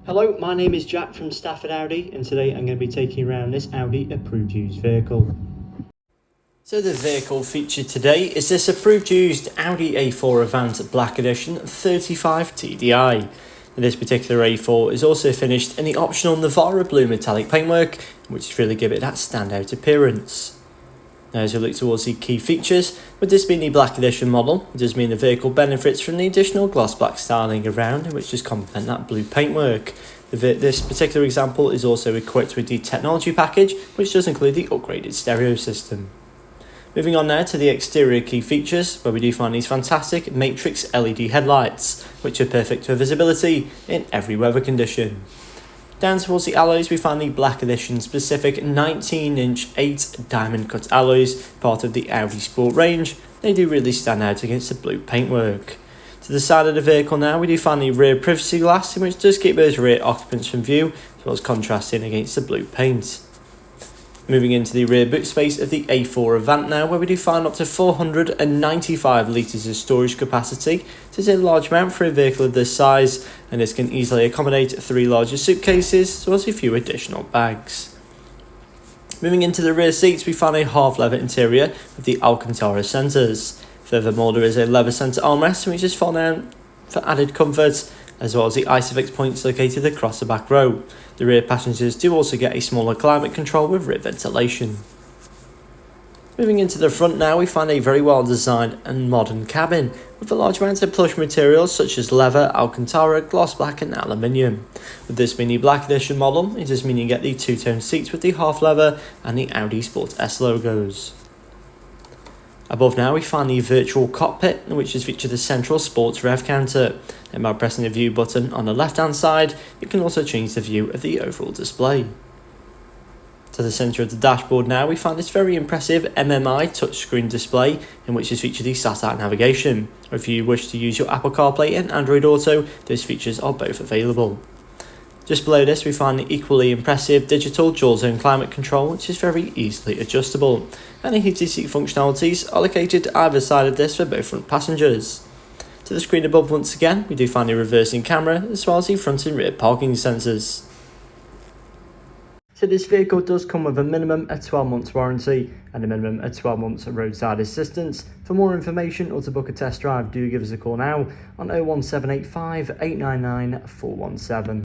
Hello, my name is Jack from Stafford Audi, and today I'm going to be taking you around this Audi approved used vehicle. So the vehicle featured today is this approved used Audi A4 Avant Black Edition 35 TDI. And this particular A4 is also finished in the optional Navara blue metallic paintwork, which really give it that standout appearance. Now, as we look towards the key features, with this being the Black Edition model, it does mean the vehicle benefits from the additional gloss black styling around, which just complement that blue paintwork. This particular example is also equipped with the technology package, which does include the upgraded stereo system. Moving on now to the exterior key features, where we do find these fantastic matrix LED headlights, which are perfect for visibility in every weather condition. Down towards the alloys, we find the Black Edition specific 19-inch 8 diamond cut alloys, part of the Audi Sport range. They do really stand out against the blue paintwork. To the side of the vehicle now, we do find the rear privacy glass, which does keep those rear occupants from view, as well as contrasting against the blue paint. Moving into the rear boot space of the A4 Avant now, where we do find up to 495 litres of storage capacity. This is a large amount for a vehicle of this size, and this can easily accommodate 3 larger suitcases, as well as a few additional bags. Moving into the rear seats, we find a half leather interior with the Alcantara centres. Furthermore, there is a leather centre armrest, which is fold down for added comfort, as well as the Isofix points located across the back row. The rear passengers do also get a smaller climate control with rear ventilation. Moving into the front now, we find a very well designed and modern cabin with a large amount of plush materials such as leather, Alcantara, gloss black and aluminium. With this being the Black Edition model, it does mean you get the two-tone seats with the half leather and the Audi Sport S logos. Above now, we find the virtual cockpit, which is featured the central sports rev counter. And by pressing the view button on the left hand side, you can also change the view of the overall display. To the centre of the dashboard now, we find this very impressive MMI touchscreen display, in which is featured the satellite navigation. Or if you wish to use your Apple CarPlay and Android Auto, those features are both available. Just below this, we find the equally impressive digital dual zone climate control, which is very easily adjustable, and the heated seat functionalities are located either side of this for both front passengers. To the screen above, once again, we do find the reversing camera, as well as the front and rear parking sensors. So this vehicle does come with a minimum of 12 months warranty and a minimum of 12 months roadside assistance. For more information or to book a test drive, do give us a call now on 01785 899 417.